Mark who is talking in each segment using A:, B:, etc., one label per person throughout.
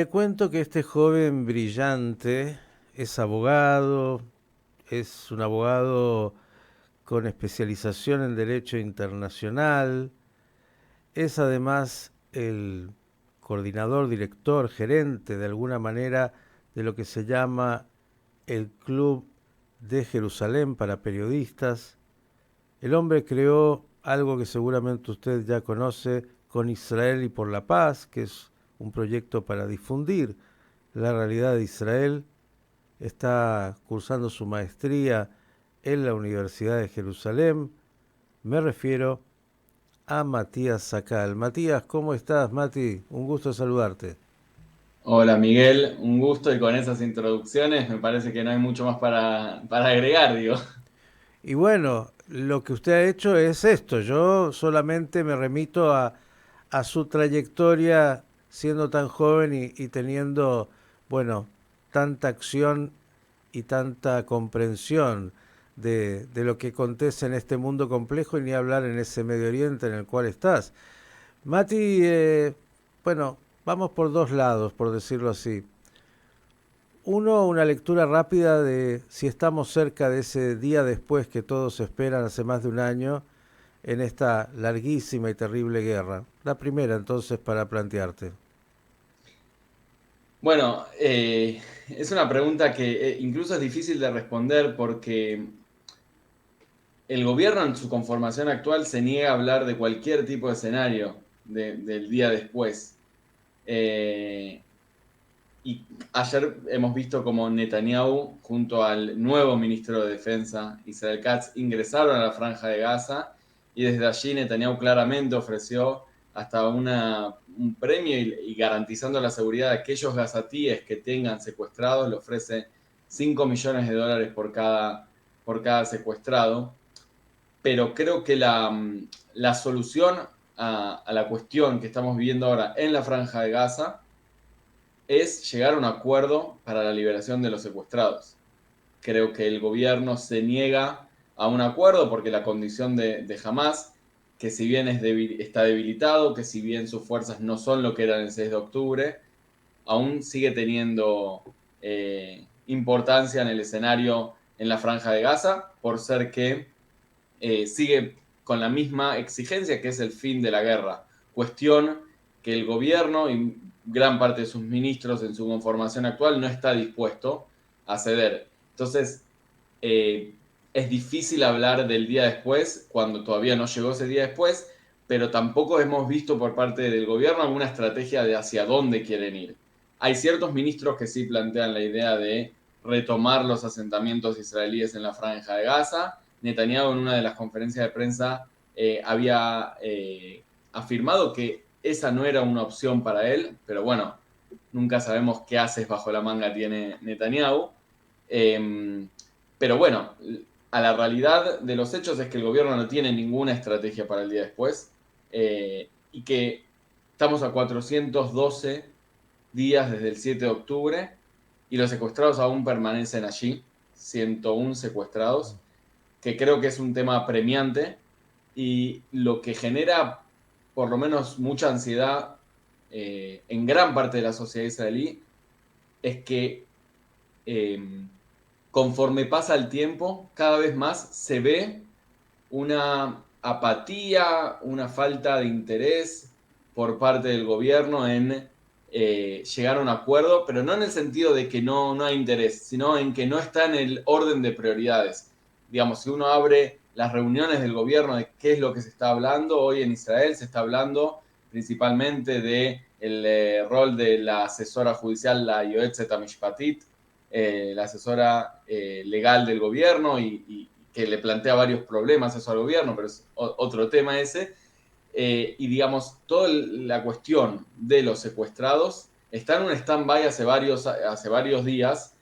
A: Te cuento que este joven brillante es abogado, es un abogado con especialización en Derecho Internacional, es además el coordinador, director, gerente de alguna manera de lo que se llama el Club de Jerusalén para Periodistas. El hombre creó algo que seguramente usted ya conoce, Con Israel y por la Paz, que es un proyecto para difundir la realidad de Israel. Está cursando su maestría en la Universidad de Jerusalén. Me refiero a Matías Sacal. Matías, ¿cómo estás, Mati? Un gusto saludarte.
B: Hola Miguel, un gusto y con esas introducciones me parece que no hay mucho más para agregar, digo.
A: Y bueno, lo que usted ha hecho es esto. Yo solamente me remito a su trayectoria siendo tan joven y teniendo, bueno, tanta acción y tanta comprensión de lo que acontece en este mundo complejo y ni hablar en ese Medio Oriente en el cual estás. Mati, bueno, vamos por dos lados, por decirlo así. Uno, una lectura rápida de si estamos cerca de ese día después que todos esperan hace más de un año en esta larguísima y terrible guerra. La primera, entonces, para plantearte.
B: Bueno, es una pregunta que incluso es difícil de responder porque el gobierno en su conformación actual se niega a hablar de cualquier tipo de escenario del día después. Eh, y ayer hemos visto como Netanyahu junto al nuevo ministro de Defensa, Israel Katz, ingresaron a la Franja de Gaza y desde allí Netanyahu claramente ofreció hasta un premio y garantizando la seguridad de aquellos gazatíes que tengan secuestrados, le ofrece 5 millones de dólares por cada secuestrado. Pero creo que la solución a la cuestión que estamos viviendo ahora en la Franja de Gaza es llegar a un acuerdo para la liberación de los secuestrados. Creo que el gobierno se niega a un acuerdo porque la condición de Hamas, que si bien está debilitado, que si bien sus fuerzas no son lo que eran el 6 de octubre, aún sigue teniendo importancia en el escenario en la Franja de Gaza, por ser que sigue con la misma exigencia que es el fin de la guerra. Cuestión que el gobierno y gran parte de sus ministros en su conformación actual no está dispuesto a ceder. Entonces, eh, es difícil hablar del día después cuando todavía no llegó ese día después, pero tampoco hemos visto por parte del gobierno alguna estrategia de hacia dónde quieren ir. Hay ciertos ministros que sí plantean la idea de retomar los asentamientos israelíes en la Franja de Gaza. Netanyahu en una de las conferencias de prensa había afirmado que esa no era una opción para él, pero bueno, nunca sabemos qué haces bajo la manga tiene Netanyahu. Eh, pero bueno, a la realidad de los hechos es que el gobierno no tiene ninguna estrategia para el día después y que estamos a 412 días desde el 7 de octubre y los secuestrados aún permanecen allí, 101 secuestrados, que creo que es un tema apremiante y lo que genera por lo menos mucha ansiedad en gran parte de la sociedad israelí es que eh, conforme pasa el tiempo, cada vez más se ve una apatía, una falta de interés por parte del gobierno en llegar a un acuerdo, pero no en el sentido de que no hay interés, sino en que no está en el orden de prioridades. Digamos, si uno abre las reuniones del gobierno de qué es lo que se está hablando, hoy en Israel se está hablando principalmente de el rol de la asesora judicial, la Yoetzet Mishpatit, la asesora legal del gobierno y que le plantea varios problemas eso al gobierno, pero es otro tema ese. Y digamos, toda la cuestión de los secuestrados está en un stand-by hace varios días.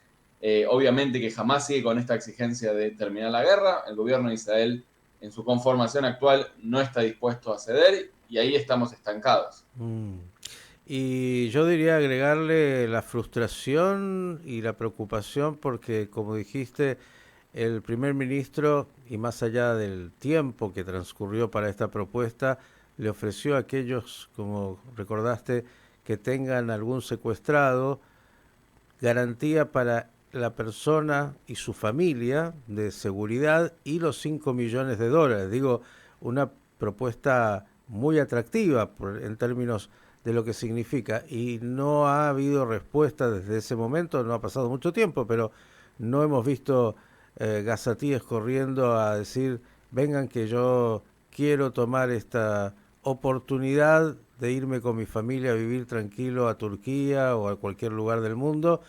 B: Obviamente que jamás sigue con esta exigencia de terminar la guerra. El gobierno de Israel, en su conformación actual, no está dispuesto a ceder y ahí estamos estancados.
A: Mm. Y yo diría agregarle la frustración y la preocupación porque, como dijiste, el primer ministro, y más allá del tiempo que transcurrió para esta propuesta, le ofreció a aquellos, como recordaste, que tengan algún secuestrado, garantía para la persona y su familia de seguridad y los 5 millones de dólares. Digo, una propuesta muy atractiva en términos de lo que significa. Y no ha habido respuesta desde ese momento, no ha pasado mucho tiempo, pero no hemos visto gazatíes corriendo a decir, vengan que yo quiero tomar esta oportunidad de irme con mi familia a vivir tranquilo a Turquía o a cualquier lugar del mundo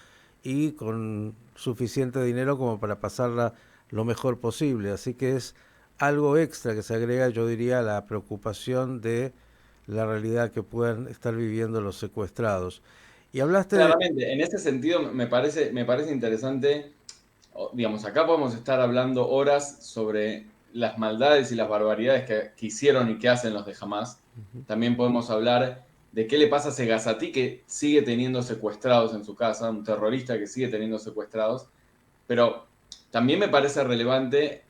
A: y con suficiente dinero como para pasarla lo mejor posible. Así que es algo extra que se agrega, yo diría, a la preocupación de la realidad que puedan estar viviendo los secuestrados. Y hablaste de...
B: Claramente, en ese sentido me parece interesante, digamos, acá podemos estar hablando horas sobre las maldades y las barbaridades que hicieron y que hacen los de Hamas. También podemos hablar de qué le pasa a ese Gazatí que sigue teniendo secuestrados en su casa, un terrorista que sigue teniendo secuestrados. Pero también me parece relevante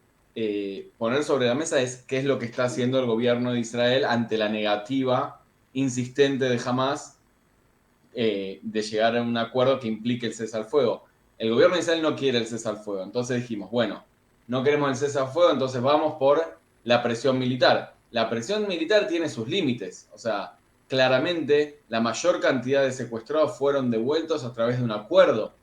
B: poner sobre la mesa es qué es lo que está haciendo el gobierno de Israel ante la negativa insistente de Hamas de llegar a un acuerdo que implique el cese al fuego. El gobierno de Israel no quiere el cese al fuego, entonces dijimos, bueno, no queremos el cese al fuego, entonces vamos por la presión militar. La presión militar tiene sus límites, o sea, claramente la mayor cantidad de secuestrados fueron devueltos a través de un acuerdo.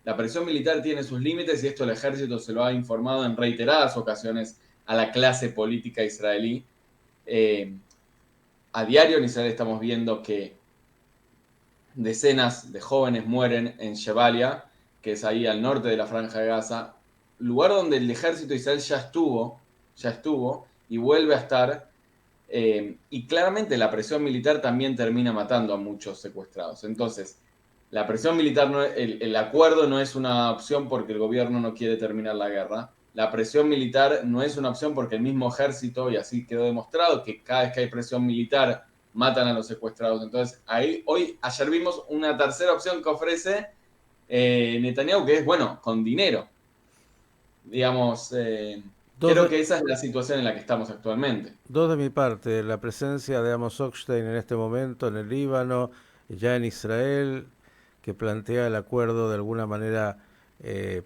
B: La presión militar tiene sus límites y esto el ejército se lo ha informado en reiteradas ocasiones a la clase política israelí. A diario en Israel estamos viendo que decenas de jóvenes mueren en Shebalia, que es ahí al norte de la Franja de Gaza, lugar donde el ejército de Israel ya estuvo y vuelve a estar. Y claramente la presión militar también termina matando a muchos secuestrados. Entonces, la presión militar, el acuerdo no es una opción porque el gobierno no quiere terminar la guerra. La presión militar no es una opción porque el mismo ejército, y así quedó demostrado, que cada vez que hay presión militar matan a los secuestrados. Entonces, ayer vimos una tercera opción que ofrece Netanyahu, que es, bueno, con dinero. Digamos,
A: Dos
B: creo
A: de,
B: que esa es la situación en la que estamos actualmente.
A: dos de mi parte, la presencia de Amos Hochstein en este momento en el Líbano, ya en Israel, que plantea el acuerdo de alguna manera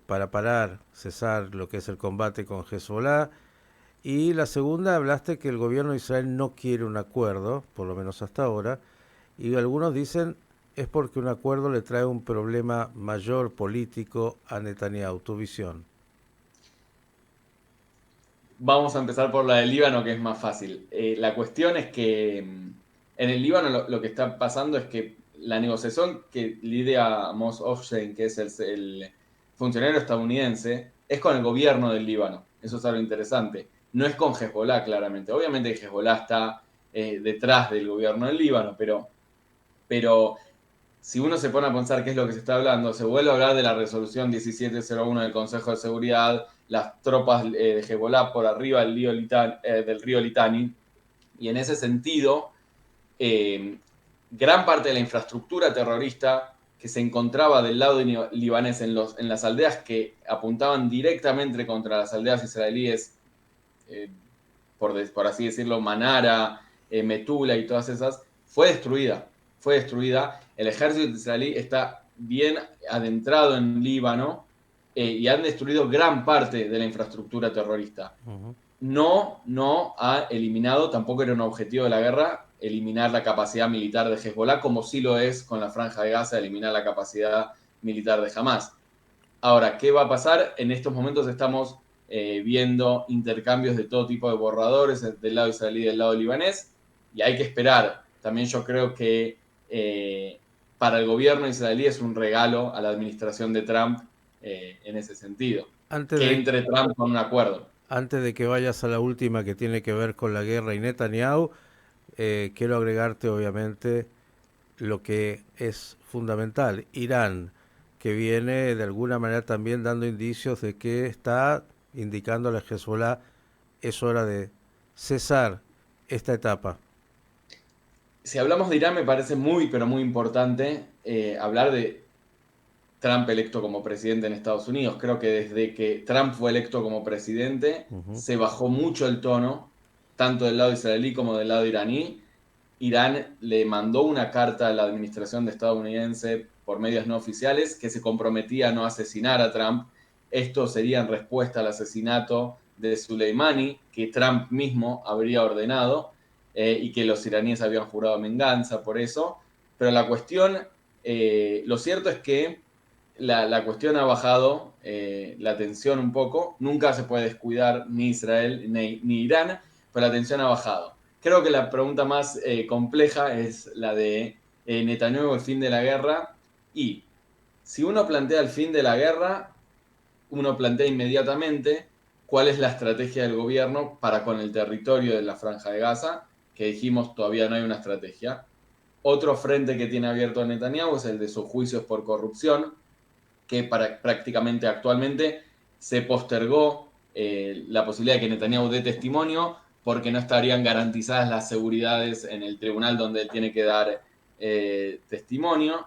A: para parar, cesar lo que es el combate con Hezbollah. Y la segunda, hablaste que el gobierno de Israel no quiere un acuerdo, por lo menos hasta ahora, y algunos dicen es porque un acuerdo le trae un problema mayor político a Netanyahu. Tu visión.
B: Vamos a empezar por la del Líbano, que es más fácil. La cuestión es que en el Líbano lo que está pasando es que la negociación que lidia Amos Hochstein, que es el funcionario estadounidense, es con el gobierno del Líbano. Eso es algo interesante. No es con Hezbollah, claramente. Obviamente Hezbollah está detrás del gobierno del Líbano, pero si uno se pone a pensar qué es lo que se está hablando, se vuelve a hablar de la resolución 1701 del Consejo de Seguridad, las tropas de Hezbollah por arriba del río Litani, y en ese sentido, eh, gran parte de la infraestructura terrorista que se encontraba del lado libanés en las aldeas que apuntaban directamente contra las aldeas israelíes, eh, por así decirlo, Manara, Metula y todas esas, fue destruida. Fue destruida. El ejército israelí está bien adentrado en Líbano y han destruido gran parte de la infraestructura terrorista.
A: Ujú.
B: No ha eliminado, tampoco era un objetivo de la guerra, eliminar la capacidad militar de Hezbollah, como sí lo es con la Franja de Gaza, eliminar la capacidad militar de Hamas. Ahora, ¿qué va a pasar? En estos momentos estamos viendo intercambios de todo tipo de borradores del lado israelí y del lado libanés, y hay que esperar. También yo creo que para el gobierno israelí es un regalo a la administración de Trump en ese sentido,
A: Antes
B: que
A: de,
B: entre Trump con un acuerdo.
A: antes de que vayas a la última que tiene que ver con la guerra y Netanyahu, quiero agregarte obviamente lo que es fundamental. Irán, que viene de alguna manera también dando indicios de que está indicando a la Hezbollah es hora de cesar esta etapa.
B: Si hablamos de Irán, me parece muy, pero muy importante hablar de Trump electo como presidente en Estados Unidos. Creo que desde que Trump fue electo como presidente
A: Ujú.
B: se bajó mucho el tono. tanto del lado israelí como del lado iraní. Irán le mandó una carta a la administración estadounidense por medios no oficiales que se comprometía a no asesinar a Trump. Esto sería en respuesta al asesinato de Soleimani, que Trump mismo habría ordenado, y que los iraníes habían jurado venganza por eso. Pero la cuestión, lo cierto es que la cuestión ha bajado, la tensión un poco. Nunca se puede descuidar ni Israel ni Irán, pero la tensión ha bajado. Creo que la pregunta más compleja es la de Netanyahu, el fin de la guerra. Y si uno plantea el fin de la guerra, uno plantea inmediatamente cuál es la estrategia del gobierno para con el territorio de la Franja de Gaza, que dijimos todavía no hay una estrategia. Otro frente que tiene abierto Netanyahu es el de sus juicios por corrupción, que prácticamente actualmente se postergó la posibilidad de que Netanyahu dé testimonio porque no estarían garantizadas las seguridades en el tribunal donde él tiene que dar testimonio.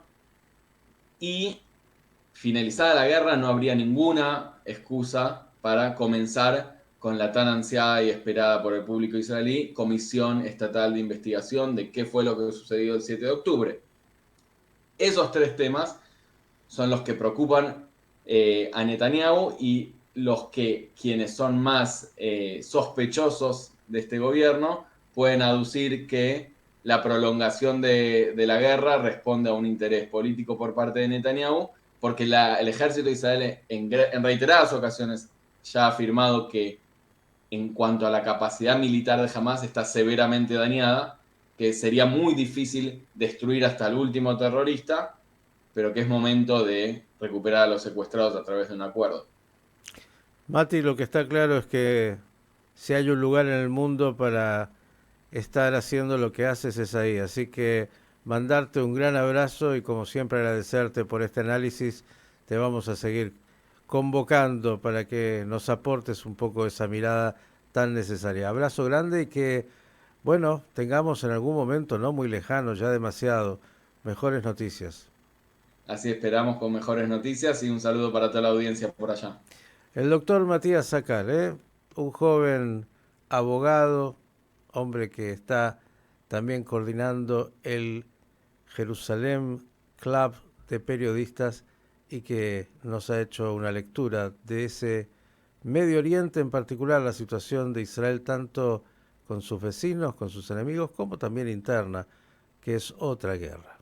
B: Y finalizada la guerra no habría ninguna excusa para comenzar con la tan ansiada y esperada por el público israelí Comisión Estatal de Investigación de qué fue lo que sucedió el 7 de octubre. Esos tres temas son los que preocupan a Netanyahu y los que quienes son más sospechosos de este gobierno pueden aducir que la prolongación de la guerra responde a un interés político por parte de Netanyahu, porque el ejército de Israel en reiteradas ocasiones ya ha afirmado que en cuanto a la capacidad militar de Hamas está severamente dañada, que sería muy difícil destruir hasta el último terrorista, pero que es momento de recuperar a los secuestrados a través de un acuerdo.
A: Mati, lo que está claro es que si hay un lugar en el mundo para estar haciendo lo que haces es ahí. Así que mandarte un gran abrazo y como siempre agradecerte por este análisis. Te vamos a seguir convocando para que nos aportes un poco esa mirada tan necesaria. Abrazo grande y que, bueno, tengamos en algún momento, no muy lejano, ya demasiado, mejores noticias.
B: Así esperamos con mejores noticias y un saludo para toda la audiencia por allá.
A: El doctor Matías Sacal, un joven abogado, hombre que está también coordinando el Jerusalén Club de Periodistas y que nos ha hecho una lectura de ese Medio Oriente, en particular la situación de Israel, tanto con sus vecinos, con sus enemigos, como también interna, que es otra guerra.